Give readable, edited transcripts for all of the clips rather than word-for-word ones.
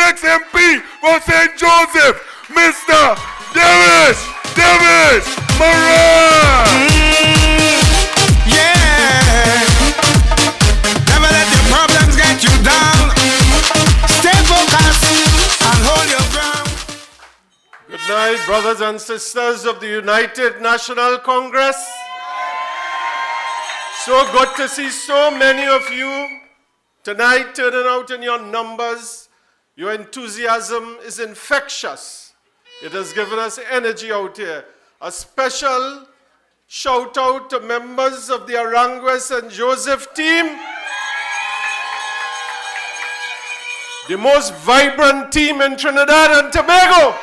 next MP for St. Joseph, Mr. Devesh Maharaj. Yeah. Never let your problems get you down. Stay focused and hold your ground. Good night, brothers and sisters of the United National Congress. So good to see so many of you tonight turning out in your numbers. Your enthusiasm is infectious. It has given us energy out here. A special shout out to members of the Aranguez and Joseph team. The most vibrant team in Trinidad and Tobago.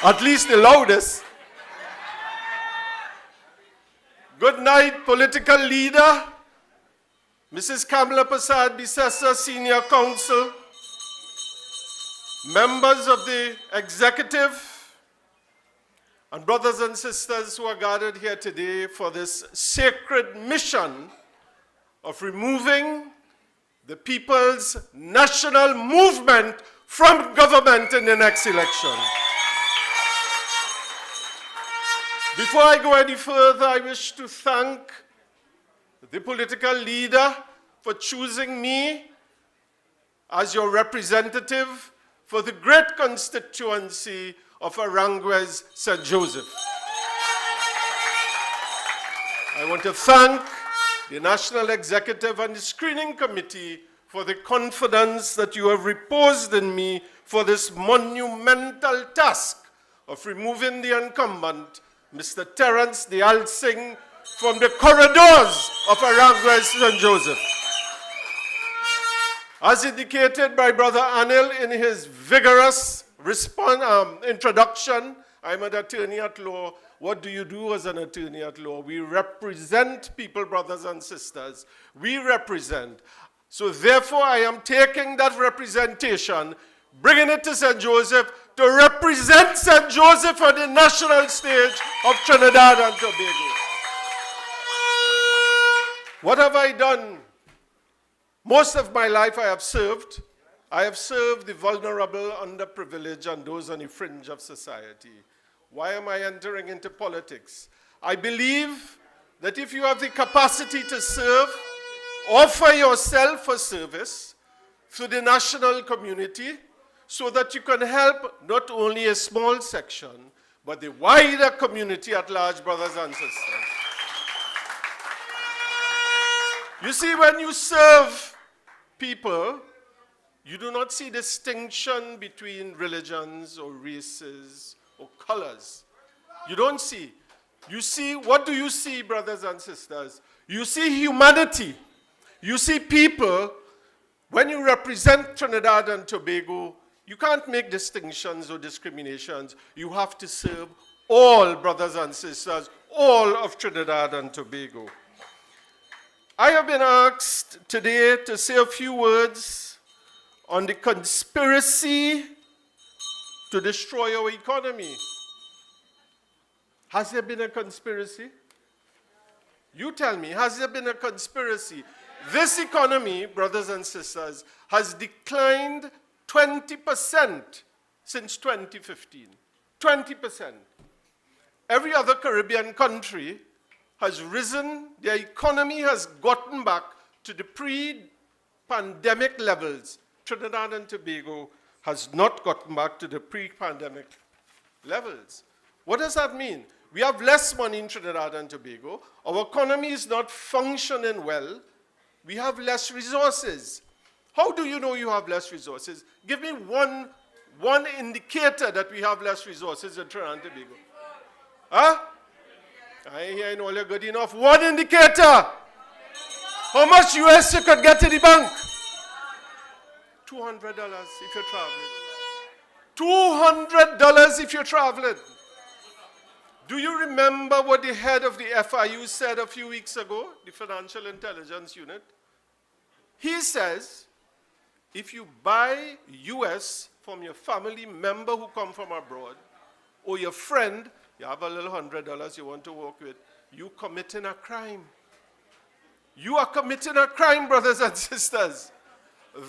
At least the loudest. Good night, political leader, Mrs. Kamala Prasad Bisesa, Senior Counsel, members of the executive, and brothers and sisters who are gathered here today for this sacred mission of removing the People's National Movement from government in the next election. Before I go any further, I wish to thank the political leader for choosing me as your representative for the great constituency of Aranguez, St. Joseph. I want to thank the National Executive and the Screening Committee for the confidence that you have reposed in me for this monumental task of removing the incumbent, Mr. Terence Dial Singh, from the corridors of Aranguez, St. Joseph. As indicated by Brother Anil in his vigorous introduction, I'm an attorney at law. What do you do as an attorney at law? We represent people, brothers and sisters. We represent. So therefore, I am taking that representation, bringing it to St. Joseph to represent St. Joseph on the national stage of Trinidad and Tobago. What have I done? Most of my life I have served. I have served the vulnerable, underprivileged, and those on the fringe of society. Why am I entering into politics? I believe that if you have the capacity to serve, offer yourself for service to the national community so that you can help not only a small section, but the wider community at large, brothers and sisters. You see, when you serve people, you do not see distinction between religions or races or colors. You don't see. You see, what do you see, brothers and sisters? You see humanity. You see people. When you represent Trinidad and Tobago, you can't make distinctions or discriminations. You have to serve all brothers and sisters, all of Trinidad and Tobago. I have been asked today to say a few words on the conspiracy to destroy our economy. Has there been a conspiracy? You tell me, has there been a conspiracy? This economy, brothers and sisters, has declined 20% since 2015. 20%. Every other Caribbean country has risen, their economy has gotten back to the pre-pandemic levels. Trinidad and Tobago has not gotten back to the pre-pandemic levels. What does that mean? We have less money in Trinidad and Tobago. Our economy is not functioning well. We have less resources. How do you know you have less resources? Give me one indicator that we have less resources in Trinidad and Tobago. Huh? I ain't all good enough. One indicator. How much US you could get to the bank? $200 if you're traveling. $200 if you're traveling. Do you remember what the head of the FIU said a few weeks ago, the Financial Intelligence Unit? He says, if you buy US from your family member who come from abroad, or your friend, you have a little $100 you want to work with, you committing a crime. You are committing a crime, brothers and sisters.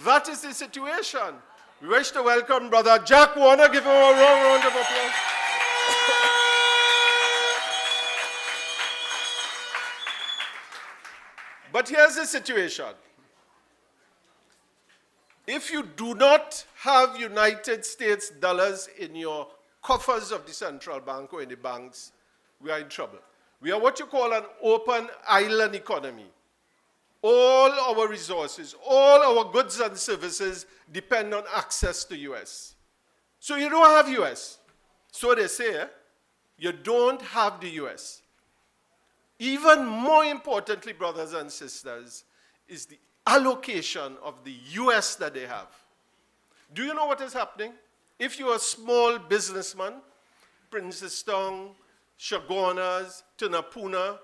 That is the situation. We wish to welcome Brother Jack Warner. Give him a round of applause. But here's the situation. If you do not have United States dollars in your coffers of the central bank or in the banks, we are in trouble. We are what you call an open island economy. All our resources, all our goods and services depend on access to US. So you don't have US. So they say, you don't have the US. Even more importantly, brothers and sisters, is the allocation of the US that they have. Do you know what is happening? If you're a small businessman, Princeton, Chaguanas, Tunapuna,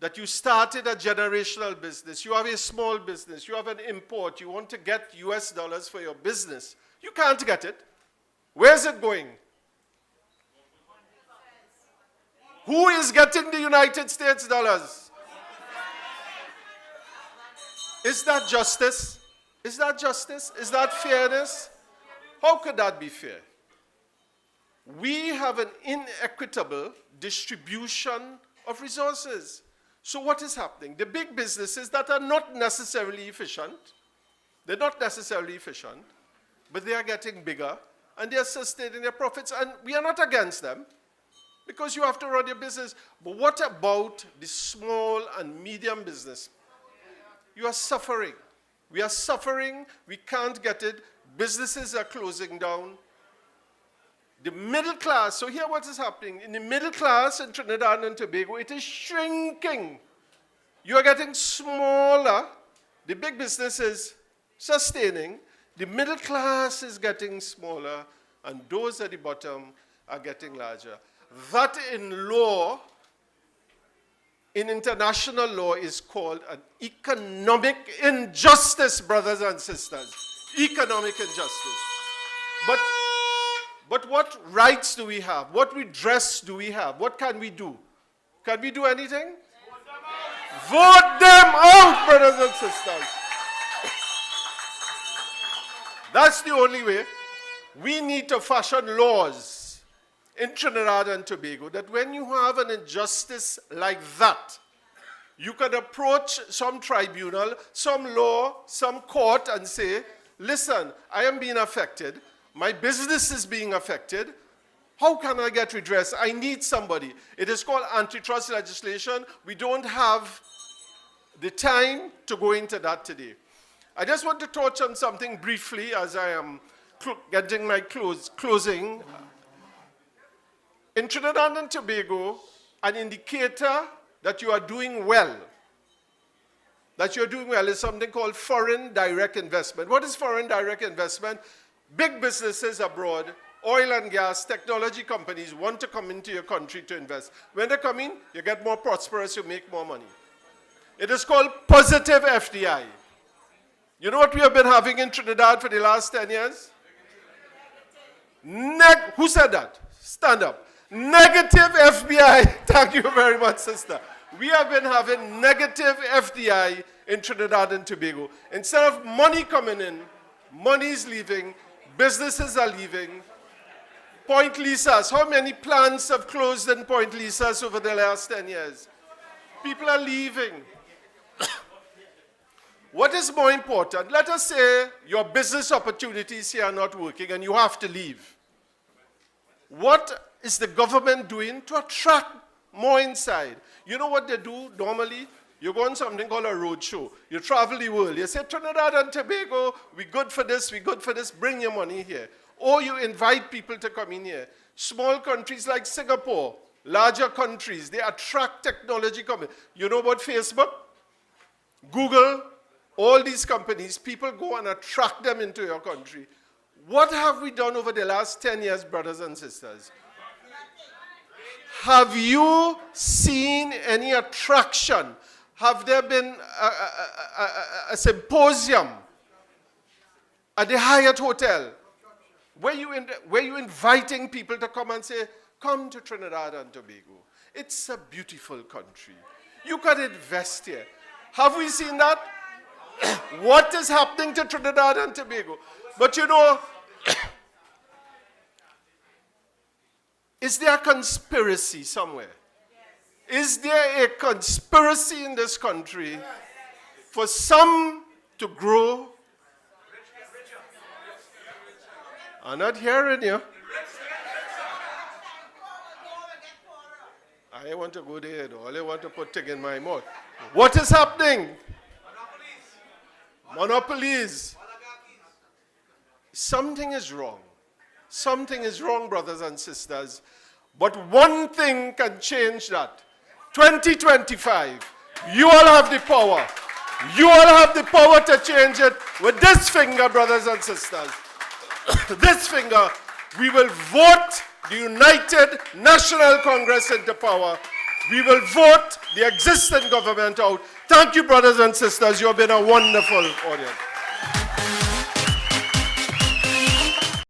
that you started a generational business, you have a small business, you have an import, you want to get US dollars for your business, you can't get it. Where's it going? Who is getting the United States dollars? Is that justice? Is that justice? Is that fairness? How could that be fair? We have an inequitable distribution of resources. So what is happening? The big businesses that are not necessarily efficient, they're not necessarily efficient, but they are getting bigger and they are sustaining their profits, and we are not against them because you have to run your business. But what about the small and medium business? You are suffering. We are suffering. We can't get it. Businesses are closing down. The middle class, so here what is happening. In the middle class in Trinidad and Tobago, it is shrinking. You are getting smaller. The big business is sustaining. The middle class is getting smaller, and those at the bottom are getting larger. That in law, in international law, is called an economic injustice, brothers and sisters. Economic injustice. But what rights do we have? What redress do we have? What can we do? Can we do anything? Vote them out, brothers and sisters. That's the only way. We need to fashion laws in Trinidad and Tobago that when you have an injustice like that, you can approach some tribunal, some law, some court and say, listen, I am being affected. My business is being affected. How can I get redress? I need somebody. It is called antitrust legislation. We don't have the time to go into that today. I just want to touch on something briefly as I am getting my closing. In Trinidad and Tobago, an indicator that you are doing well, is something called foreign direct investment. What is foreign direct investment? Big businesses abroad, oil and gas, technology companies want to come into your country to invest. When they come in, you get more prosperous, you make more money. It is called positive FDI. You know what we have been having in Trinidad for the last 10 years? Who said that? Stand up. Negative FDI. Thank you very much, sister. We have been having negative FDI in Trinidad and Tobago. Instead of money coming in, money is leaving, businesses are leaving. Point Lisas, how many plants have closed in Point Lisas over the last 10 years? People are leaving. What is more important? Let us say your business opportunities here are not working and you have to leave. What is the government doing to attract more inside? You know what they do normally? You go on something called a road show. You travel the world. You say, Trinidad and Tobago, we good for this, bring your money here. Or you invite people to come in here. Small countries like Singapore, larger countries, they attract technology companies. You know about Facebook? Google, all these companies, people go and attract them into your country. What have we done over the last 10 years, brothers and sisters? Have you seen any attraction? Have there been a symposium at the Hyatt Hotel where you inviting people to come and say, come to Trinidad and Tobago. It's a beautiful country. You can invest here. Have we seen that? what is happening to Trinidad and Tobago. But you know, is there a conspiracy somewhere? Is there a conspiracy in this country for some to grow? I'm not hearing you. I want to go there, though. All I want to put thing in my mouth. What is happening? Monopolies. Something is wrong. Something is wrong, brothers and sisters. But one thing can change that. 2025. You all have the power. You all have the power to change it with this finger, brothers and sisters. This finger, we will vote the United National Congress into power. We will vote the existing government out. Thank you, brothers and sisters. You have been a wonderful audience.